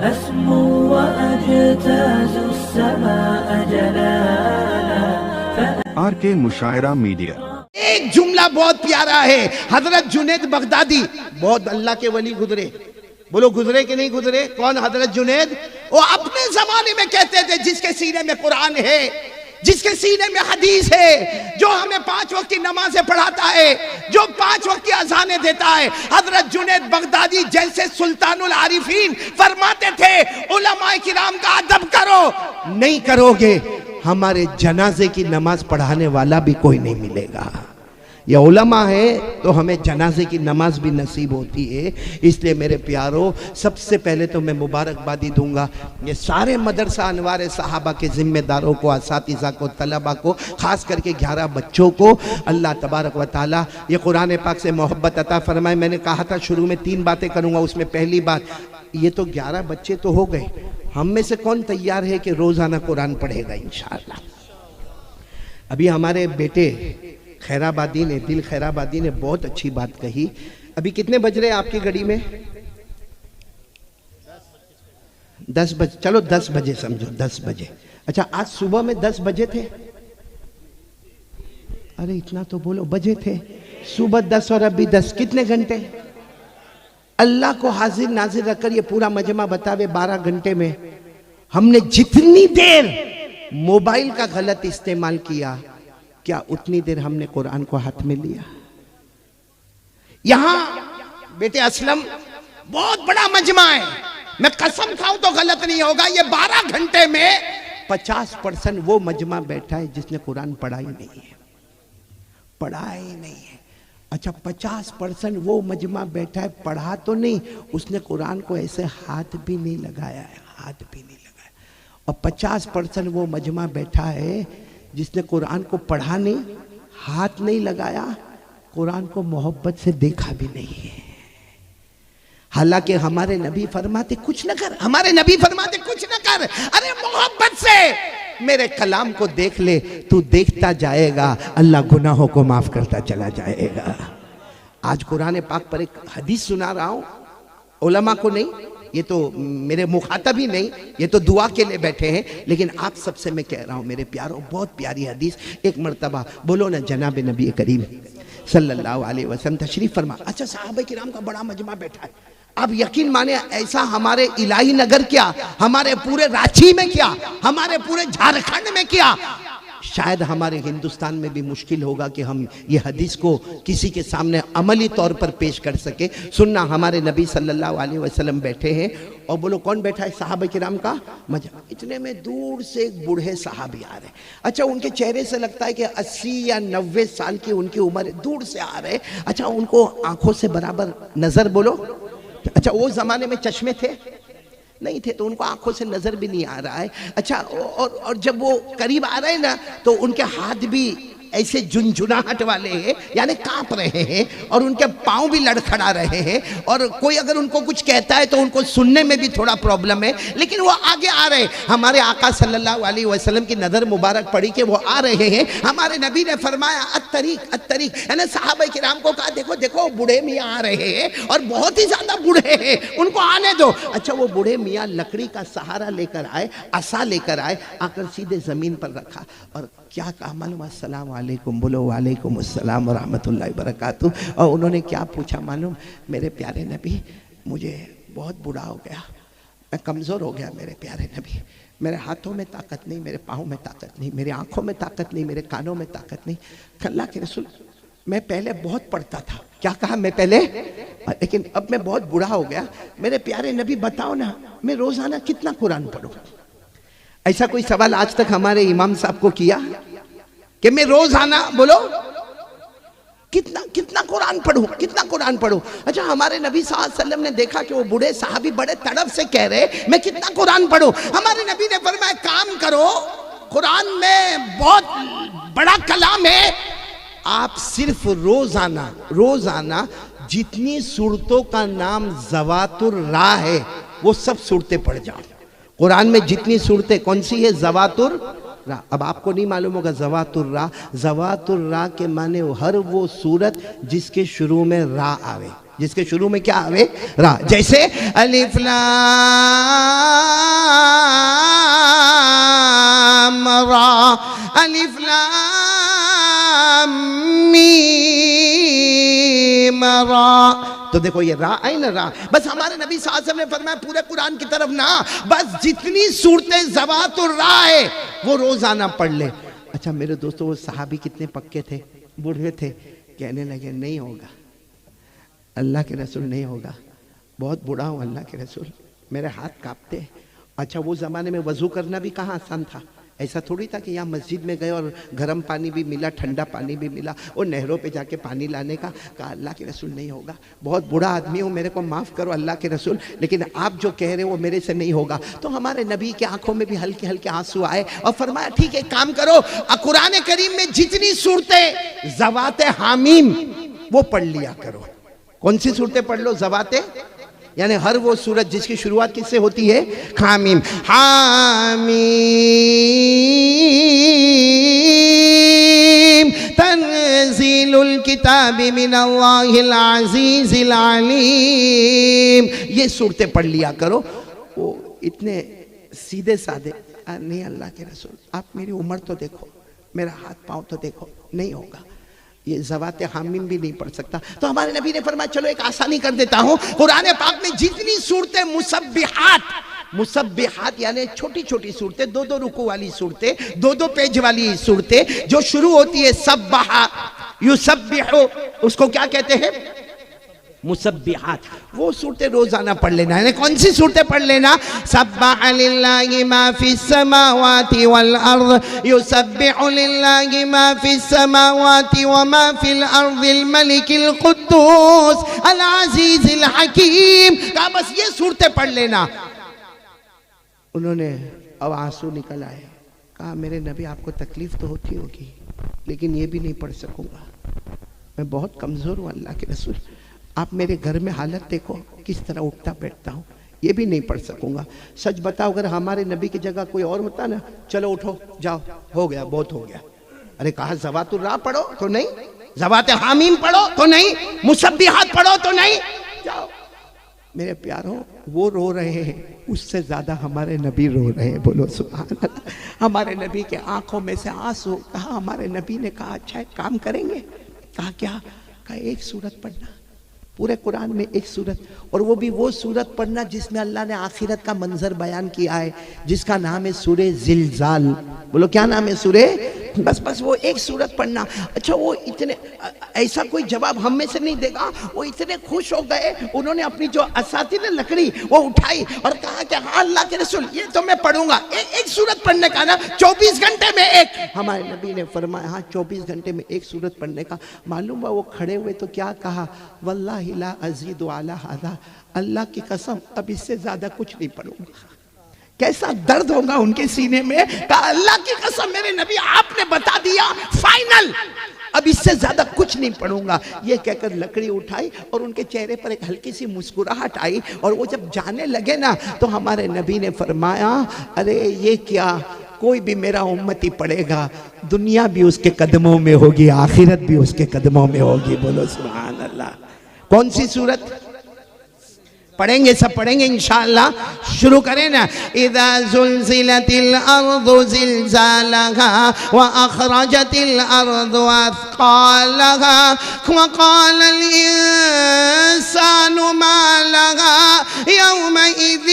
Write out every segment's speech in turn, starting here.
أسمو وأجتاز السماء جلالا آر کے مشاعرہ میڈیا۔ ایک جملہ بہت پیارا ہے، حضرت جنید بغدادی بہت اللہ کے ولی گزرے، بولو گزرے کہ نہیں گزرے؟ کون حضرت جنید؟ وہ اپنے زمانے میں کہتے تھے جس کے سینے میں قرآن ہے، جس کے سینے میں حدیث ہے، جو ہمیں 5 وقت کی نمازیں پڑھاتا ہے، جو 5 وقت کی اذانیں دیتا ہے، حضرت جنید بغدادی جیسے سلطان العارفین فرماتے تھے علماء کرام کا ادب کرو، نہیں کرو گے ہمارے جنازے کی نماز پڑھانے والا بھی کوئی نہیں ملے گا۔ یہ علماء ہے تو ہمیں جنازے کی نماز بھی نصیب ہوتی ہے۔ اس لیے میرے پیاروں، سب سے پہلے تو میں مبارکبادی دوں گا یہ سارے مدرسہ انوار صحابہ کے ذمہ داروں کو، اساتذہ کو، طلبہ کو، خاص کر کے 11 بچوں کو اللہ تبارک و تعالیٰ یہ قرآن پاک سے محبت عطا فرمائے۔ میں نے کہا تھا شروع میں 3 باتیں کروں گا، اس میں پہلی بات یہ تو 11 بچے تو ہو گئے، ہم میں سے کون تیار ہے کہ روزانہ قرآن پڑھے گا انشاءاللہ؟ ابھی ہمارے بیٹے خیرآبادی نے، دل خیرآبادی نے بہت اچھی بات کہی۔ ابھی کتنے بج رہے آپ کی گھڑی میں؟ 10 بجے، چلو 10 بجے سمجھو، 10 بجے۔ اچھا آج صبح میں 10 بجے تھے؟ ارے اتنا تو بولو، بجے تھے صبح 10 اور ابھی 10، کتنے گھنٹے؟ اللہ کو حاضر ناظر رکھ کر یہ پورا مجمع بتاوے 12 گھنٹے میں ہم نے جتنی دیر موبائل کا غلط استعمال کیا، کیا اتنی دیر ہم نے قرآن کو ہاتھ میں لیا؟ یہاں بیٹے اسلم بہت بڑا مجمع ہے، میں قسم کھاؤں تو غلط نہیں ہوگا، یہ 12 گھنٹے میں 50% وہ مجمع بیٹھا ہے جس نے قرآن پڑھا ہی نہیں ہے، پڑھا ہی نہیں ہے۔ اچھا 50% وہ مجمع بیٹھا ہے، پڑھا تو نہیں، اس نے قرآن کو ایسے ہاتھ بھی نہیں لگایا ہے، ہاتھ بھی نہیں لگایا۔ اور 50% وہ مجمع بیٹھا ہے جس نے قرآن کو پڑھا نہیں، ہاتھ نہیں لگایا، قرآن کو محبت سے دیکھا بھی نہیں ہے۔ حالانکہ ہمارے نبی فرماتے کچھ نہ کر، ہمارے نبی فرماتے کچھ نہ کر، ارے محبت سے میرے کلام کو دیکھ لے، تو دیکھتا جائے گا، اللہ گناہوں کو معاف کرتا چلا جائے گا۔ آج قرآن پاک پر ایک حدیث سنا رہا ہوں، علماء کو نہیں، یہ تو میرے مخاطب ہی نہیں، یہ تو دعا کے لئے بیٹھے ہیں، لیکن آپ سب سے میں کہہ رہا ہوں میرے پیاروں، بہت پیاری حدیث، ایک مرتبہ بولو نا جناب نبی کریم صلی اللہ علیہ وسلم تشریف فرما۔ اچھا صحابہ کرام کا بڑا مجمع بیٹھا ہے، اب یقین مانے ایسا ہمارے الہی نگر کیا، ہمارے پورے رانچی میں کیا، ہمارے پورے جھارکھنڈ میں کیا، شاید ہمارے ہندوستان میں بھی مشکل ہوگا کہ ہم یہ حدیث کو کسی کے سامنے عملی طور پر پیش کر سکے۔ سننا، ہمارے نبی صلی اللہ علیہ وسلم بیٹھے ہیں، اور بولو کون بیٹھا ہے؟ صحابہ کرام کا مجمع۔ اتنے میں دور سے ایک بوڑھے صحابی آ رہے ہیں، اچھا ان کے چہرے سے لگتا ہے کہ 80 یا 90 سال کی ان کی عمر ہے، دور سے آ رہے ہیں۔ اچھا ان کو آنکھوں سے برابر نظر، بولو اچھا وہ زمانے میں چشمے تھے نہیں تھے تو ان کو آنکھوں سے نظر بھی نہیں آ رہا ہے۔ اچھا اور جب وہ قریب آ رہے ہیں نا تو ان کے ہاتھ بھی ایسے جنجناہٹ والے ہیں، یعنی کانپ رہے ہیں، اور ان کے پاؤں بھی لڑکھڑا رہے ہیں، اور کوئی اگر ان کو کچھ کہتا ہے تو ان کو سننے میں بھی تھوڑا پرابلم ہے، لیکن وہ آگے آ رہے ہیں۔ ہمارے آقا صلی اللہ علیہ وسلم کی نظر مبارک پڑی کہ وہ آ رہے ہیں، ہمارے نبی نے فرمایا الطریق الطریق، یعنی صحابہ کرام کو کہا دیکھو دیکھو بوڑھے میاں آ رہے ہیں، اور بہت ہی زیادہ بوڑھے ہیں، ان کو آنے دو۔ اچھا وہ بوڑھے میاں لکڑی کا سہارا لے کر آئے، عصا لے کر آئے، آ کر سیدھے زمین پر رکھا، اور کیا کہا معلوم؟ السلام علیکم، بولو وعلیکم السلام ورحمۃ اللہ وبرکاتہ۔ اور انہوں نے کیا پوچھا معلوم؟ میرے پیارے نبی مجھے بہت بوڑھا ہو گیا، میں کمزور ہو گیا میرے پیارے نبی، میرے ہاتھوں میں طاقت نہیں، میرے پاؤں میں طاقت نہیں، میرے آنکھوں میں طاقت نہیں، میرے کانوں میں طاقت نہیں۔ اللہ کے رسول میں پہلے بہت پڑھتا تھا، کیا کہا میں پہلے، لیکن اب میں بہت بوڑھا ہو گیا، میرے پیارے نبی بتاؤ نا میں روزانہ کتنا قرآن پڑھوں؟ ایسا کوئی سوال آج تک ہمارے امام صاحب کو کیا کہ میں روزانہ بولو کتنا قرآن پڑھوں، کتنا قرآن پڑھوں؟ اچھا ہمارے نبی صلی اللہ علیہ وسلم نے دیکھا کہ وہ بوڑھے صحابی بڑے تڑپ سے کہہ رہے میں کتنا قرآن پڑھوں، ہمارے نبی نے فرمایا کام کرو، قرآن میں بہت بڑا کلام ہے، آپ صرف روزانہ جتنی صورتوں کا نام ذوات الراء ہے وہ سب صورتیں پڑھ جاؤ۔ قرآن میں جتنی صورتیں کون سی ہے؟ ذوات الراء۔ اب آپ کو نہیں معلوم ہوگا ذوات الراء، ذوات الراء کے معنی ہر وہ صورت جس کے شروع میں را آوے، جس کے شروع میں کیا آوے؟ را، جیسے الف لام تو دیکھو یہ راہ آئی نا راہ. بس ہمارے نبی صلی اللہ علیہ وسلم نے فرمایا پورے قرآن کی طرف نہ، بس جتنی صورتیں ذوات الراہ ہے وہ روزانہ پڑھ لے. اچھا میرے دوستو، وہ صحابی کتنے پکے تھے، بوڑھے تھے، کہنے لگے نہیں ہوگا اللہ کے رسول، نہیں ہوگا، بہت بوڑھا ہوں اللہ کے رسول، میرے ہاتھ کانپتے. اچھا وہ زمانے میں وضو کرنا بھی کہاں آسان تھا، ایسا تھوڑی تھا کہ یہاں مسجد میں گئے اور گرم پانی بھی ملا، ٹھنڈا پانی بھی ملا، اور نہروں پہ جا کے پانی لانے کا. کہا اللہ کے رسول نہیں ہوگا، بہت بڑا آدمی ہوں، میرے کو معاف کرو اللہ کے رسول، لیکن آپ جو کہہ رہے ہیں وہ میرے سے نہیں ہوگا. تو ہمارے نبی کی آنکھوں میں بھی ہلکے ہلکے آنسو آئے اور فرمایا ٹھیک ہے کام کرو، قرآن کریم میں جتنی صورتیں ذوات حامیم وہ پڑھ لیا کرو. کون سی صورتیں پڑھ لو؟ ذوات، یعنی ہر وہ سورت جس کی شروعات کس سے ہوتی ہے؟ حامیم. حامیم تنزیل الکتاب من اللہ العزیز العلیم. یہ صورتیں پڑھ لیا کرو. وہ اتنے سیدھے سادھے نہیں اللہ کے رسول، آپ میری عمر تو دیکھو، میرا ہاتھ پاؤں تو دیکھو، نہیں ہوگا، یہ ذوات حامیم بھی نہیں پڑھ سکتا. تو ہمارے نبی نے فرمایا چلو ایک آسانی کر دیتا ہوں، قرآن پاک میں جتنی صورتیں مسبحات یعنی چھوٹی چھوٹی صورتیں، دو دو رکوع والی صورتیں، دو دو پیج والی صورتیں جو شروع ہوتی ہے سبح یسبح، اس کو کیا کہتے ہیں؟ مسبحات. وہ صورتیں روزانہ پڑھ لینا. یعنی کون سی صورتیں پڑھ لینا؟ سبح للہ ما فی السماوات والارض، یسبح للہ ما فی السماوات وما فی الارض، الملک القدوس العزیز الحکیم. کہا بس یہ صورتیں پڑھ لینا. انہوں نے اب آنسو نکل آئے. کہا میرے نبی آپ کو تکلیف تو ہوتی ہوگی، لیکن یہ بھی نہیں پڑھ سکوں گا، میں بہت کمزور ہوں اللہ کے رسول. آپ میرے گھر میں حالت دیکھو کس طرح اٹھتا بیٹھتا ہوں، یہ بھی نہیں پڑھ سکوں گا. سچ بتاؤ اگر ہمارے نبی کی جگہ کوئی اور ہوتا نا، چلو اٹھو جاؤ، ہو گیا، بہت ہو گیا. ارے کہا ذوات الراہ پڑھو تو نہیں، ذوات حامیم پڑھو تو نہیں، مسبحات پڑھو تو نہیں، جاؤ. میرے پیاروں، وہ رو رہے ہیں، اس سے زیادہ ہمارے نبی رو رہے ہیں. بولو سبحان اللہ. ہمارے نبی کے آنکھوں میں سے آنسو. کہا ہمارے نبی نے کہا اچھا ایک کام کریں گے. کہا کیا؟ کہا ایک سورت پڑھنا، پورے قرآن میں ایک سورت، اور وہ بھی وہ سورت پڑھنا جس میں اللہ نے آخرت کا منظر بیان کیا ہے، جس کا نام ہے سورہ زلزال. بولو کیا نام ہے؟ سورہ. بس وہ ایک سورت پڑھنا. اچھا وہ اتنے، ایسا کوئی جواب ہم میں سے نہیں دے گا. وہ اتنے خوش ہو گئے، انہوں نے اپنی جو اساتذہ لکڑی وہ اٹھائی اور کہا کہ ہاں اللہ کے رسول یہ تو میں پڑھوں گا. ایک سورت پڑھنے کا نا، 24 گھنٹے میں ایک. ہمارے نبی نے فرمایا ہاں 24 گھنٹے میں ایک سورت پڑھنے کا. معلوم ہوا وہ کھڑے ہوئے تو کیا کہا؟ واللہ لا ازید علی ھذا، اللہ کی قسم اب اس سے زیادہ کچھ نہیں پڑھوں گا. کیسا درد ہوگا ان کے سینے میں. کہا اللہ کی قسم میرے نبی آپ نے بتا دیا فائنل، اب اس سے زیادہ کچھ نہیں پڑھوں گا. یہ کہہ کر لکڑی اٹھائی اور ان کے چہرے پر ایک ہلکی سی مسکراہٹ آئی، اور وہ جب جانے لگے نا تو ہمارے نبی نے فرمایا ارے یہ کیا، کوئی بھی میرا امتی پڑھے گا، دنیا بھی اس کے قدموں میں ہوگی، آخرت بھی اس کے قدموں میں ہوگی. بولو سبحان اللہ. کون سی صورت پڑھیں گے؟ سب پڑھیں گے انشاءاللہ. شروع کریں نا. اذا زلزلت الارض زلزالها واخرجت الارض اثقالها وقال الانسان ما لها يومئذ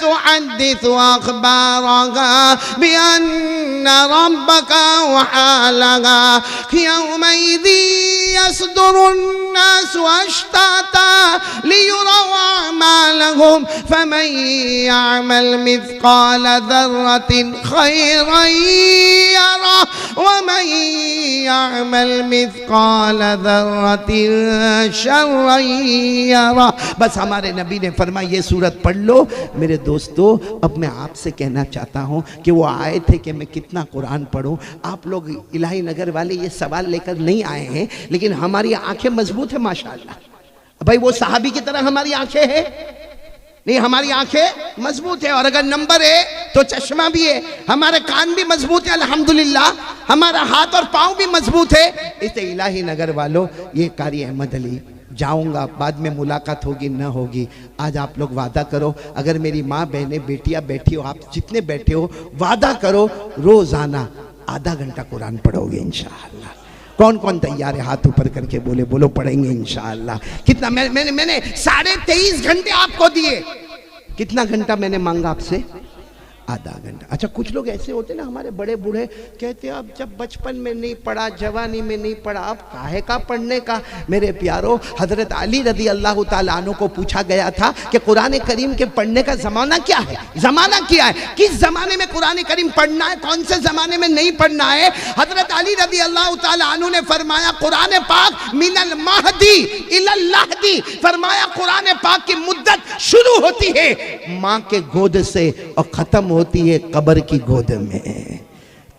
تحدث اخبارها بان ربك اوحى لها يومئذ يصدر الناس اشتاتا ليروا أعمالهم فمن يعمل مثقال ذرة خيرا يره ومن يعمل مثقال ذرة شرا يره. بس ہمارے نبی نے فرمایا یہ سورت پڑھ لو. میرے دوستو اب میں آپ سے کہنا چاہتا ہوں کہ وہ آئے تھے کہ میں کتنا قرآن پڑھوں. آپ لوگ الہی نگر والے یہ سوال لے کر نہیں آئے ہیں، لیکن ہماری آنکھیں مضبوط ہیں ماشاءاللہ. بھائی وہ صحابی کی طرح ہماری آنکھیں ہیں نہیں، ہماری آنکھیں مضبوط ہیں، اور اگر نمبر ہے تو چشمہ بھی ہے. ہمارے کان بھی مضبوط ہے الحمدللہ، ہمارا ہاتھ اور پاؤں بھی مضبوط ہے. اس الہی نگر والوں، یہ قاری احمد علی جاؤں گا، بعد میں ملاقات ہوگی نہ ہوگی. آج آپ لوگ وعدہ کرو، اگر میری ماں بہنیں بیٹیاں بیٹھی ہو، آپ جتنے بیٹھے ہو، وعدہ کرو روزانہ آدھا گھنٹہ قرآن پڑھو گے انشاءاللہ. کون کون تیار ہے؟ ہاتھ اوپر کر کے بولے، بولو پڑھیں گے انشاءاللہ۔ کتنا میں نے 23.5 گھنٹے آپ کو دیے، کتنا گھنٹہ میں نے مانگا آپ سے؟ آدھا گھنٹہ۔ اچھا کچھ لوگ ایسے ہوتے نا ہمارے بڑے بوڑھے، کہتے ہیں اب جب بچپن میں نہیں پڑھا، جوانی میں نہیں پڑھا، اب کاہے کا پڑھنے کا؟ میرے پیارو، حضرت علی رضی اللہ تعالیٰ عنہ کو پوچھا گیا تھا کہ قرآن کریم کے پڑھنے کا زمانہ کیا ہے؟ زمانہ کیا ہے؟ کس زمانے میں قرآن کریم پڑھنا ہے، کون سے زمانے میں نہیں پڑھنا ہے؟ حضرت علی رضی اللہ تعالیٰ عنہ نے فرمایا قرآن پاک من المہدی الی اللحدی، فرمایا قرآن پاک کی مدت شروع ہوتی ہے ماں کے گود سے اور ختم ہوتی ہے قبر کی گود میں۔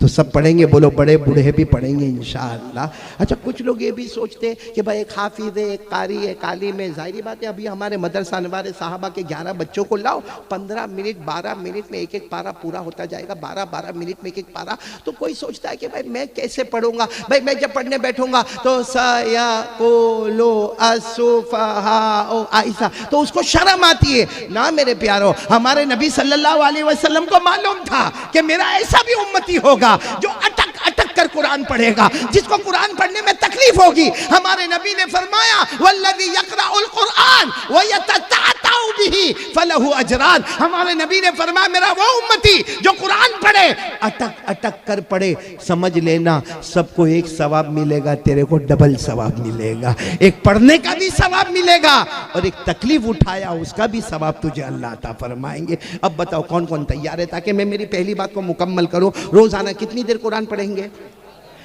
تو سب پڑھیں گے، بولو بڑے بوڑھے بھی پڑھیں گے انشاءاللہ۔ اچھا کچھ لوگ یہ بھی سوچتے ہیں کہ بھائی ایک حافظ ہے، ایک قاری ہے، ایک عالم ہے، ظاہری بات ہے ابھی ہمارے مدرسہ انوار صحابہ کے 11 بچوں کو لاؤ، 15 منٹ 12 منٹ میں ایک ایک پارہ پورا ہوتا جائے گا، 12 منٹ میں ایک ایک پارہ۔ تو کوئی سوچتا ہے کہ بھائی میں کیسے پڑھوں گا؟ بھائی میں جب پڑھنے بیٹھوں گا تو سَيَقُولُ السُّفَهَاءُ عائشہ، تو اس کو شرم آتی ہے نا میرے پیارو۔ ہمارے نبی صلی اللہ علیہ وسلم کو معلوم تھا کہ میرا ایسا بھی امتی ہوگا جو اٹک اٹک کر قرآن پڑھے گا، جس کو قرآن پڑھنے میں تکلیف ہوگی۔ ہمارے نبی نے فرمایا والذی یقرأ القرآن ویتتعتع بہ فلہ اجران۔ ہمارے نبی نے فرمایا میرا وہ امتی جو قرآن پڑھے، اٹک اٹک کر پڑھے، سمجھ لینا سب کو ایک ثواب ملے گا، تیرے کو ڈبل ثواب ملے گا۔ ایک پڑھنے کا بھی ثواب ملے گا اور ایک تکلیف اٹھایا اس کا بھی ثواب تجھے اللہ عطا فرمائیں گے۔ اب بتاؤ کون کون تیار ہے؟ تاکہ میں میری پہلی بات کو مکمل کروں۔ روزانہ کتنی دیر قرآن پڑھیں گے؟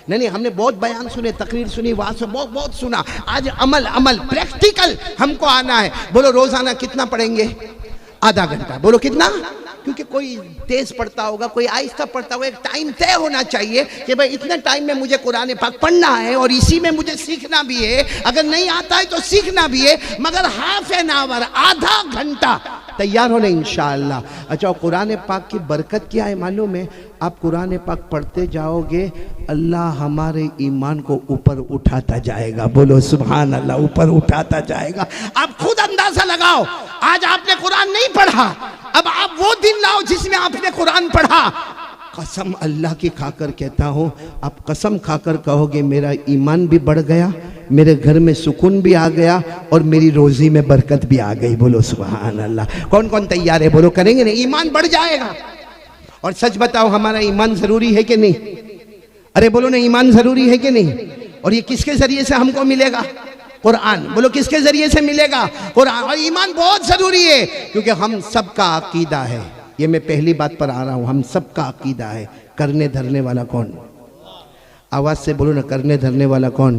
نہیں ہم نے بہت بیان سنے، تقریر سنی، وعظ بہت سنا، آج عمل پریکٹیکل ہم کو آنا ہے۔ بولو روزانہ کتنا پڑھیں گے؟ آدھا گھنٹہ۔ بولو کتنا؟ کیونکہ کوئی تیز پڑھتا ہوگا، کوئی آہستہ پڑھتا ہوگا، ایک ٹائم طے ہونا چاہیے کہ بھائی اتنے ٹائم میں مجھے قرآن پاک پڑھنا ہے اور اسی میں مجھے سیکھنا بھی ہے، اگر نہیں آتا ہے تو سیکھنا بھی ہے، مگر ہاف این آور، آدھا گھنٹہ تیار ہونے انشاءاللہ۔ اچھا قرآن پاک کی برکت کیا ہے معلوم ہے؟ آپ قرآن پاک پڑھتے جاؤ گے، اللہ ہمارے ایمان کو اوپر اٹھاتا جائے گا۔ بولو سبحان اللہ، اوپر اٹھاتا جائے گا۔ آپ خود اندازہ لگاؤ، آج آپ نے قرآن نہیں پڑھا، اب آپ وہ دن لاؤ جس میں آپ نے قرآن پڑھا۔ قسم اللہ کی کھا کر کہتا ہوں، آپ قسم کھا کر کہو گے میرا ایمان بھی بڑھ گیا، میرے گھر میں سکون بھی آ گیا اور میری روزی میں برکت بھی آ گئی۔ بولو سبحان اللہ۔ کون کون تیار ہے؟ بولو کریں گے نہیں؟ ایمان بڑھ جائے گا۔ اور سچ بتاؤ ہمارا ایمان ضروری ہے کہ نہیں؟ ارے بولو نا، ایمان ضروری ہے کہ نہیں؟ اور یہ کس کے ذریعے سے ہم کو ملے گا؟ قرآن۔ بولو کس کے ذریعے سے ملے گا؟ قرآن۔ اور ایمان بہت ضروری ہے کیونکہ ہم سب کا عقیدہ ہے، یہ میں پہلی بات پر آ رہا ہوں، ہم سب کا عقیدہ ہے۔ کرنے دھرنے والا کون؟ آواز سے بولو نا، کرنے دھرنے والا کون؟